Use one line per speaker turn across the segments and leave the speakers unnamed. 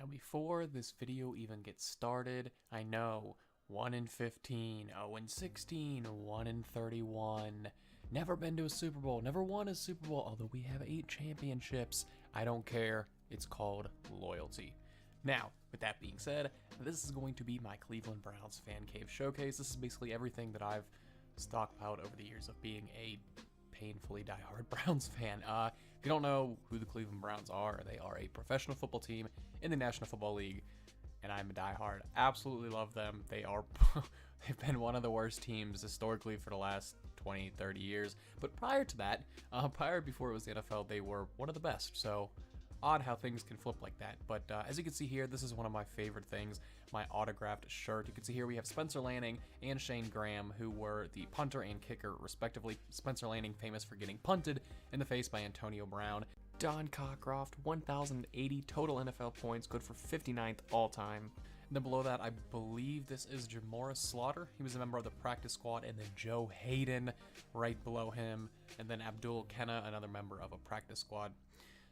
Now before this video even gets started, I know 1 in 15, 0 in 16, 1 in 31, never been to a Super Bowl, never won a Super Bowl, although we have 8 championships. I don't care, it's called loyalty. Now, with that being said, this is going to be my Cleveland Browns Fan Cave Showcase. This is basically everything that I've stockpiled over the years of being a painfully diehard Browns fan. If you don't know who the Cleveland Browns are, they are a professional football team in the National Football League, and I'm a diehard. Absolutely love them. They've been one of the worst teams historically for the last 20, 30 years. But prior to that, before it was the NFL, they were one of the best. So odd how things can flip like that. But as you can see here, this is one of my favorite things, my autographed shirt. You can see here we have Spencer Lanning and Shane Graham, who were the punter and kicker respectively. Spencer Lanning famous for getting punted in the face by Antonio Brown. Don Cockcroft, 1,080 total NFL points, good for 59th all time. And then below that, I believe this is Jamorris Slaughter. He was a member of the practice squad, and then Joe Hayden right below him, and then Abdul Kenna, another member of a practice squad.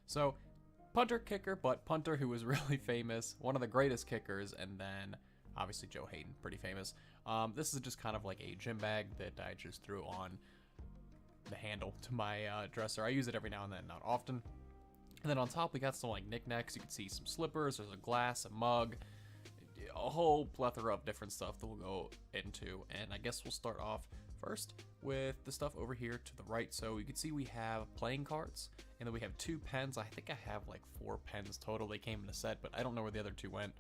So punter, kicker, but punter who was really famous, one of the greatest kickers, and then obviously Joe Hayden, pretty famous. This is just kind of like a gym bag that I just threw on the handle to my dresser. I use it every now and then, not often. And then on top we got some like knickknacks. You can see some slippers, there's a glass, a mug, a whole plethora of different stuff that we'll go into. And I guess we'll start off first with the stuff over here to the right. So you can see we have playing cards, and then we have 2 pens. I think I have like 4 pens total. They came in a set, but I don't know where the other 2 went.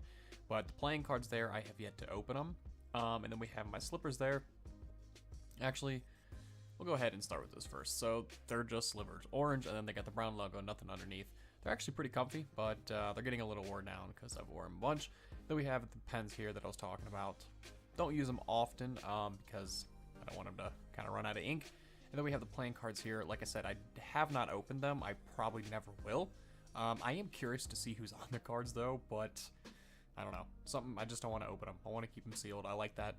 But the playing cards there, I have yet to open them. And then we have my slippers there. Actually, we'll go ahead and start with this first. So they're just slivers, orange, and then they got the brown logo, nothing underneath. They're actually pretty comfy, but they're getting a little worn down because I've worn them a bunch. Then we have the pens here that I was talking about. Don't use them often because I don't want them to kind of run out of ink. And then we have the playing cards here. Like I said, I have not opened them. I probably never will. I am curious to see who's on the cards though, but I don't know. I just don't want to open them. I want to keep them sealed. I like that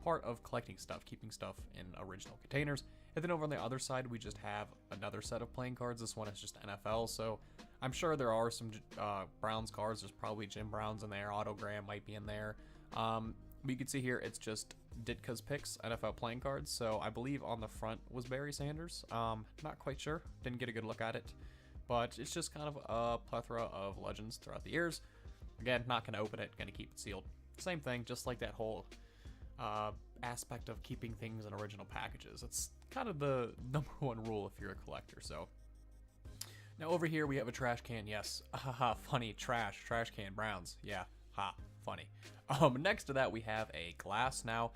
part of collecting stuff, keeping stuff in original containers. And then over on the other side, we just have another set of playing cards. This one is just NFL, so I'm sure there are some Browns cards. There's probably Jim Brown's in there. Otto Graham might be in there. But you can see here, it's just Ditka's Picks NFL playing cards. So I believe on the front was Barry Sanders. Not quite sure. Didn't get a good look at it. But it's just kind of a plethora of legends throughout the years. Again, not going to open it. Going to keep it sealed. Same thing, just like that whole aspect of keeping things in original packages. It's kind of the #1 rule if you're a collector. So now over here we have a trash can. Yes, haha, funny, trash can Browns. Yeah, ha, funny. Next to that we have a glass. Now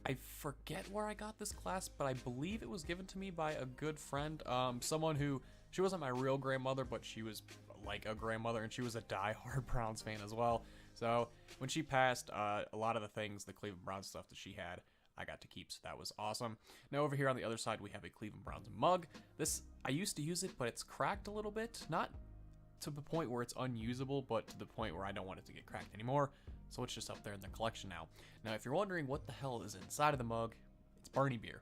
I forget where I got this glass, but I believe it was given to me by a good friend, someone who, she wasn't my real grandmother, but she was like a grandmother, and she was a diehard Browns fan as well. So when she passed, a lot of the things, the Cleveland Browns stuff that she had, I got to keep, so that was awesome. Now over here on the other side, we have a Cleveland Browns mug. This, I used to use it, but it's cracked a little bit. Not to the point where it's unusable, but to the point where I don't want it to get cracked anymore. So it's just up there in the collection now. Now, if you're wondering what the hell is inside of the mug, it's Bernie beer.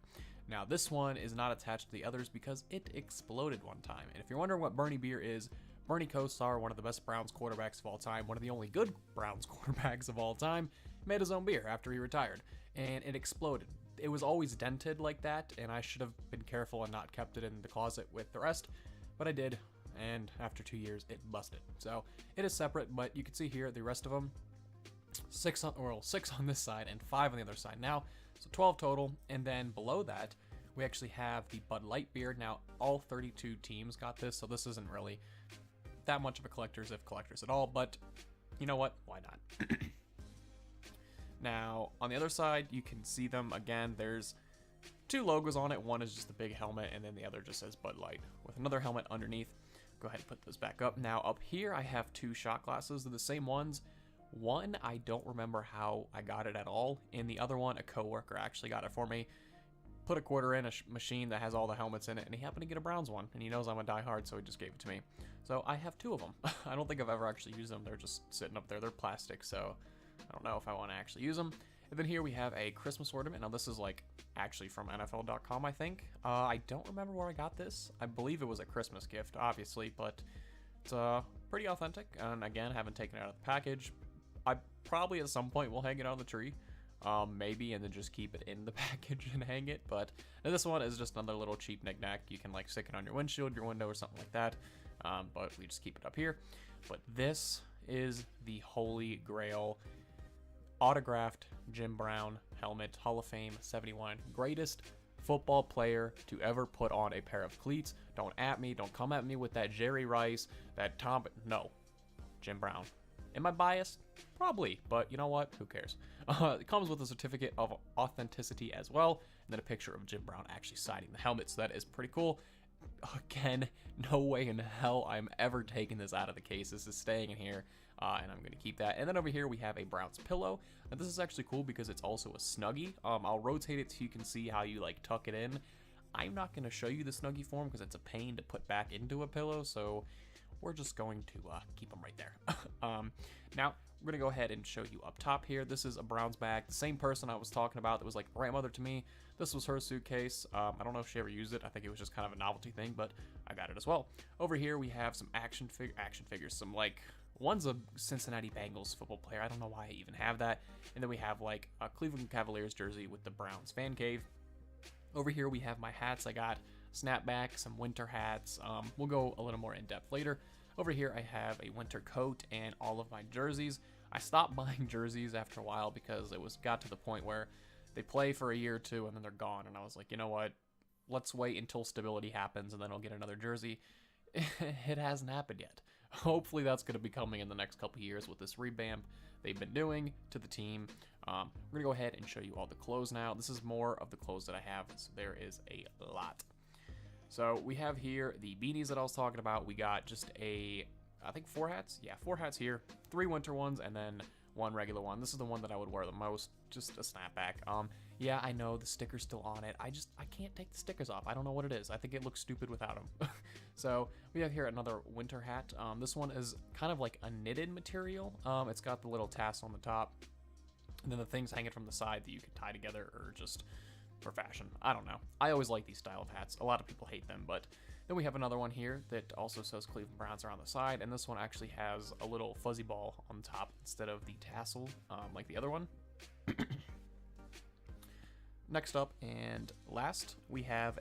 Now, this one is not attached to the others because it exploded one time. And if you're wondering what Bernie beer is, Bernie Kosar, one of the best Browns quarterbacks of all time, one of the only good Browns quarterbacks of all time, made his own beer after he retired, and it exploded. It was always dented like that, and I should have been careful and not kept it in the closet with the rest, but I did, and after 2 years, it busted. So it is separate, but you can see here the rest of them, 6 on this side and 5 on the other side now, so 12 total. And then below that, we actually have the Bud Light beer. Now, all 32 teams got this, so this isn't really that much of a collector's, if collectors at all, but you know what, why not? Now on the other side, you can see them again. There's 2 logos on it. One is just the big helmet, and then the other just says Bud Light with another helmet underneath. Go ahead and put those back up. Now up here I have 2 shot glasses. They're the same ones. One, I don't remember how I got it at all, and the other one, a coworker actually got it for me. Put a quarter in a machine that has all the helmets in it, and he happened to get a Browns one, and he knows I'm a diehard, so he just gave it to me. So I have 2 of them. I don't think I've ever actually used them. They're just sitting up there. They're plastic, so I don't know if I want to actually use them. And then here we have a Christmas ornament. Now this is like actually from NFL.com, I think. I don't remember where I got this. I believe it was a Christmas gift, obviously, but it's a pretty authentic, and again, haven't taken it out of the package. I probably at some point will hang it on the tree, maybe, and then just keep it in the package and hang it. But this one is just another little cheap knickknack. You can like stick it on your windshield, your window, or something like that. But we just keep it up here. But this is the Holy Grail autographed Jim Brown helmet, Hall of Fame 71, greatest football player to ever put on a pair of cleats. Don't at me, don't come at me with that Jerry Rice, that Tom, no, Jim Brown. Am I biased? Probably, but you know what? Who cares? It comes with a certificate of authenticity as well, and then a picture of Jim Brown actually signing the helmet, so that is pretty cool. Again, no way in hell I'm ever taking this out of the case. This is staying in here, and I'm going to keep that. And then over here we have a Browns pillow. Now this is actually cool because it's also a Snuggie. I'll rotate it so you can see how you like tuck it in. I'm not going to show you the Snuggie form because it's a pain to put back into a pillow, so we're just going to keep them right there. Now, we're going to go ahead and show you up top here. This is a Browns bag. The same person I was talking about that was like grandmother to me. This was her suitcase. I don't know if she ever used it. I think it was just kind of a novelty thing, but I got it as well. Over here, we have some action figures. Some like, one's a Cincinnati Bengals football player. I don't know why I even have that. And then we have like a Cleveland Cavaliers jersey with the Browns fan cave. Over here, we have my hats. I got snapback, some winter hats. We'll go a little more in depth later. Over here, I have a winter coat and all of my jerseys. I stopped buying jerseys after a while because it got to the point where they play for a year or two and then they're gone. And I was like, you know what? Let's wait until stability happens and then I'll get another jersey. It hasn't happened yet. Hopefully that's going to be coming in the next couple years with this revamp they've been doing to the team. We're going to go ahead and show you all the clothes now. This is more of the clothes that I have, so there is a lot. So we have here the beanies that I was talking about. We got just I think 4 hats. Yeah, 4 hats here. 3 winter ones and then 1 regular one. This is the one that I would wear the most, just a snapback. Yeah, I know the sticker's still on it. I can't take the stickers off. I don't know what it is. I think it looks stupid without them. So we have here another winter hat. This one is kind of like a knitted material. It's got the little tassel on the top, and then the things hanging from the side that you could tie together or just for fashion. I don't know. I always like these style of hats. A lot of people hate them, but then we have another one here that also says Cleveland Browns are on the side, and this one actually has a little fuzzy ball on the top instead of the tassel like the other one. Next up and last, we have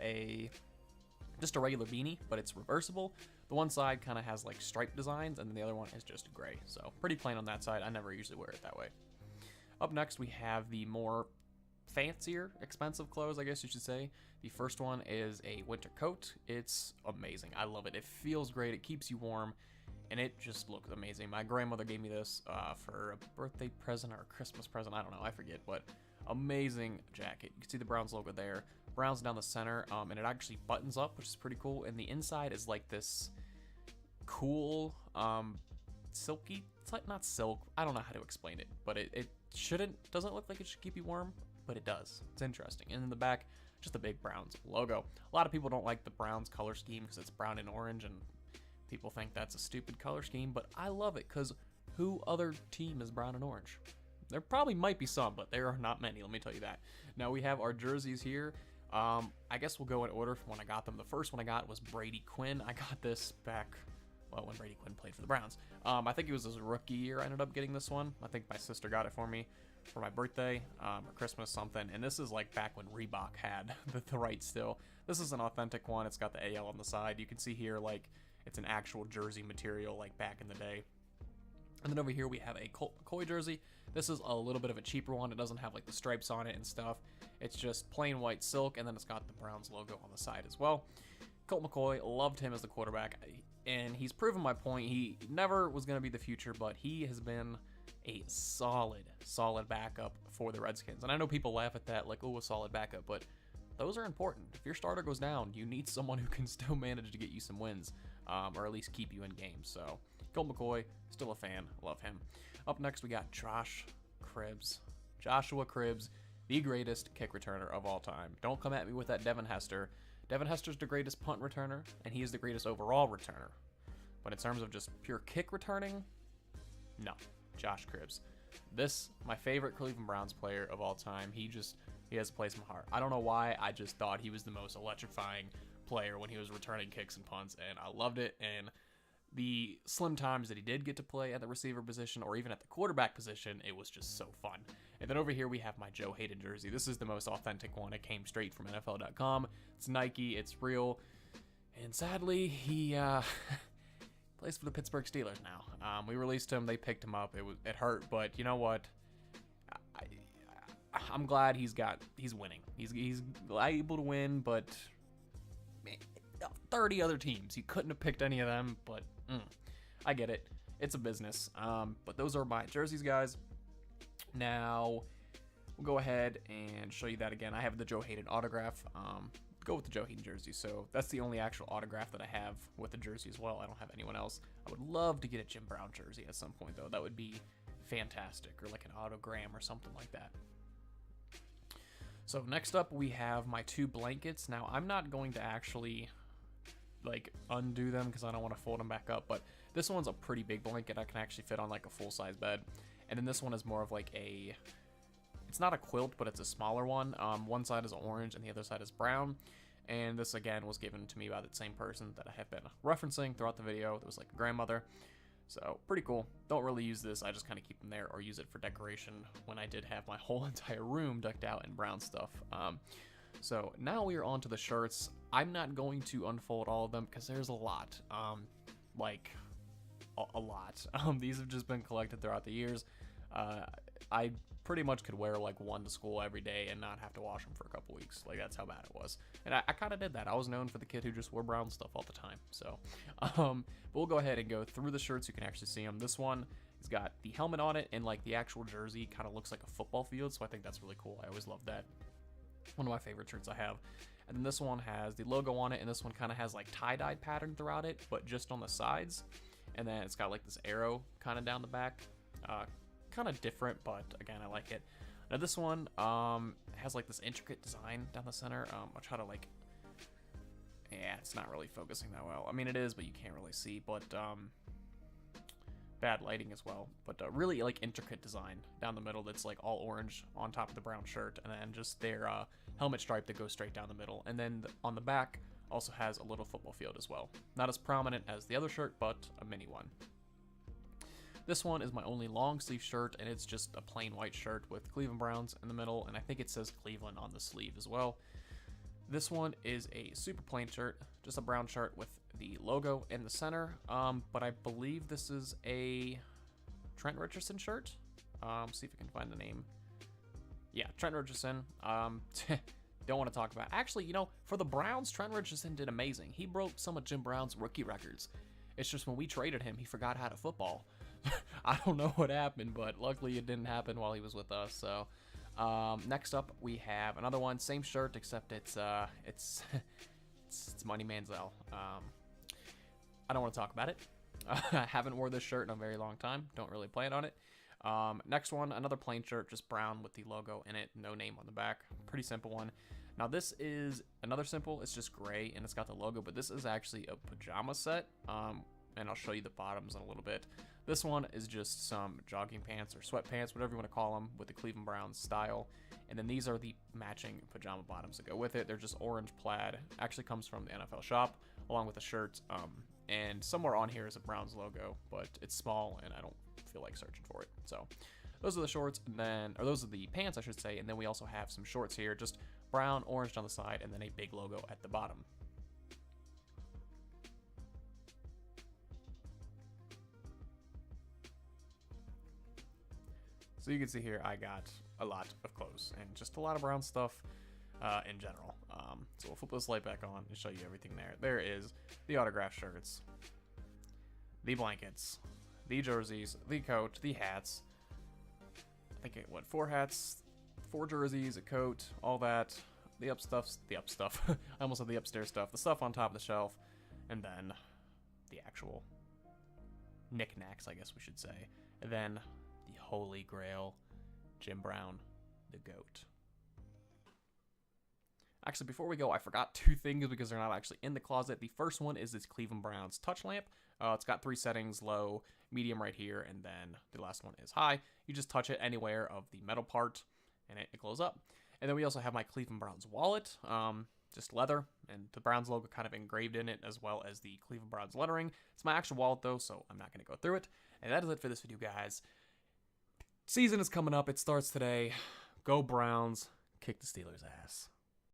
just a regular beanie, but it's reversible. The one side kind of has like stripe designs, and then the other one is just gray. So pretty plain on that side. I never usually wear it that way. Up next, we have the more fancier, expensive clothes, I guess you should say. The first one is a winter coat. It's amazing. I love it. It feels great. It keeps you warm, and it just looks amazing. My grandmother gave me this for a birthday present or a Christmas present. I don't know. I forget, but amazing jacket. You can see the Browns logo there. Browns down the center, and it actually buttons up, which is pretty cool. And the inside is like this cool, silky. It's like not silk. I don't know how to explain it, but it doesn't look like it should keep you warm, but it does. It's interesting. And in the back, just a big Browns logo. A lot of people don't like the Browns color scheme because it's brown and orange, and people think that's a stupid color scheme, but I love it because who other team is brown and orange? There probably might be some, but there are not many, let me tell you that. Now we have our jerseys here. I guess we'll go in order from when I got them. The first one I got was Brady Quinn. I got this back, well, when Brady Quinn played for the Browns. I think it was his rookie year I ended up getting this one. I think my sister got it for me for my birthday or Christmas something, and this is like back when Reebok had the rights still. This is an authentic one. It's got the AL on the side. You can see here like it's an actual jersey material like back in the day. And then over here we have a Colt McCoy jersey. This is a little bit of a cheaper one. It doesn't have like the stripes on it and stuff. It's just plain white silk, and then it's got the Browns logo on the side as well. Colt McCoy, loved him as the quarterback, and he's proven my point. He never was going to be the future, but he has been a solid backup for the Redskins. And I know people laugh at that, like, oh, a solid backup, but those are important. If your starter goes down, you need someone who can still manage to get you some wins, or at least keep you in games. So Colt McCoy, still a fan, love him. Up next, we got Joshua Cribbs, the greatest kick returner of all time. Don't come at me with that Devin Hester. Devin Hester's the greatest punt returner, and he is the greatest overall returner. But in terms of just pure kick returning, no, Josh Cribbs. This, my favorite Cleveland Browns player of all time. He has a place in my heart. I don't know why, I just thought he was the most electrifying player when he was returning kicks and punts, and I loved it. And the slim times that he did get to play at the receiver position or even at the quarterback position, it was just so fun. And then over here we have my Joe Hayden jersey. This is the most authentic one. It came straight from NFL.com. It's Nike, it's real. And sadly, he plays for the Pittsburgh Steelers now. We released him, they picked him up. It hurt, but you know what? I'm glad he's winning. He's able to win, but 30 other teams. He couldn't have picked any of them, but I get it. It's a business. But those are my jerseys, guys. Now, we'll go ahead and show you that again. I have the Joe Hayden autograph. Go with the Joe Hayden jersey. So that's the only actual autograph that I have with the jersey as well. I don't have anyone else. I would love to get a Jim Brown jersey at some point, though. That would be fantastic, or like an autogram or something like that. So next up, we have my 2 blankets. Now, I'm not going to actually like undo them because I don't want to fold them back up, but this one's a pretty big blanket. I can actually fit on like a full-size bed. And then this one is more of like it's not a quilt, but it's a smaller one. One side is orange and the other side is brown. And this again was given to me by the same person that I have been referencing throughout the video. That was like a grandmother. So pretty cool. Don't really use this. I just kind of keep them there or use it for decoration when I did have my whole entire room decked out in brown stuff. So now we are on to the shirts. I'm not going to unfold all of them because there's a lot. Like a lot. These have just been collected throughout the years. I pretty much could wear like one to school every day and not have to wash them for a couple weeks. Like that's how bad it was. And I kind of did that. I was known for the kid who just wore brown stuff all the time. So, but we'll go ahead and go through the shirts. You can actually see them. This one has got the helmet on it and like the actual jersey kind of looks like a football field. So I think that's really cool. I always love that. One of my favorite shirts I have. And then this one has the logo on it, and this one kind of has like tie-dye pattern throughout it, but just on the sides. And then it's got like this arrow kind of down the back. Kind of different, but again, I like it. Now this one has like this intricate design down the center. I'll try to like, yeah, it's not really focusing that well. I mean, it is, but you can't really see, but bad lighting as well. But really like intricate design down the middle that's like all orange on top of the brown shirt, and then just their helmet stripe that goes straight down the middle. And then on the back also has a little football field as well. Not as prominent as the other shirt, but a mini one. This one is my only long sleeve shirt, and it's just a plain white shirt with Cleveland Browns in the middle, and I think it says Cleveland on the sleeve as well. This one is a super plain shirt, just a brown shirt with the logo in the center, but I believe this is a Trent Richardson shirt. See if I can find the name. Yeah, Trent Richardson. Don't want to talk about it. Actually, you know, for the Browns, Trent Richardson did amazing. He broke some of Jim Brown's rookie records. It's just when we traded him, he forgot how to football. I don't know what happened, but luckily it didn't happen while he was with us. So next up, we have another one, same shirt, except it's Money Manziel. I don't want to talk about it. I haven't wore this shirt in a very long time. Don't really plan on it. Next one, another plain shirt, just brown with the logo in it, no name on the back. Pretty simple one. Now this is another simple, it's just gray and it's got the logo, but this is actually a pajama set. And I'll show you the bottoms in a little bit. This one is just some jogging pants or sweatpants, whatever you want to call them, with the Cleveland Browns style. And then these are the matching pajama bottoms that go with it. They're just orange plaid. Actually comes from the NFL shop, along with the shirt. And somewhere on here is a Browns logo, but it's small and I don't feel like searching for it. So those are the shorts, and then, or those are the pants, I should say. And then we also have some shorts here, just brown, orange on the side, and then a big logo at the bottom. So you can see here, I got a lot of clothes and just a lot of brown stuff in general. So we'll flip this light back on and show you everything there. There is the autograph shirts, the blankets, the jerseys, the coat, the hats. I think, what, 4 hats, 4 jerseys, a coat, all that. The up stuff. I almost said the upstairs stuff. The stuff on top of the shelf. And then the actual knickknacks, I guess we should say. And then the Holy Grail, Jim Brown, the GOAT. Actually, before we go, I forgot 2 things because they're not actually in the closet. The first one is this Cleveland Browns touch lamp. It's got 3 settings, low, medium right here, and then the last one is high. You just touch it anywhere of the metal part, and it glows up. And then we also have my Cleveland Browns wallet. just leather, and the Browns logo kind of engraved in it, as well as the Cleveland Browns lettering. It's my actual wallet, though, so I'm not going to go through it. And that is it for this video, guys. Season is coming up. It starts today. Go Browns. Kick the Steelers' ass.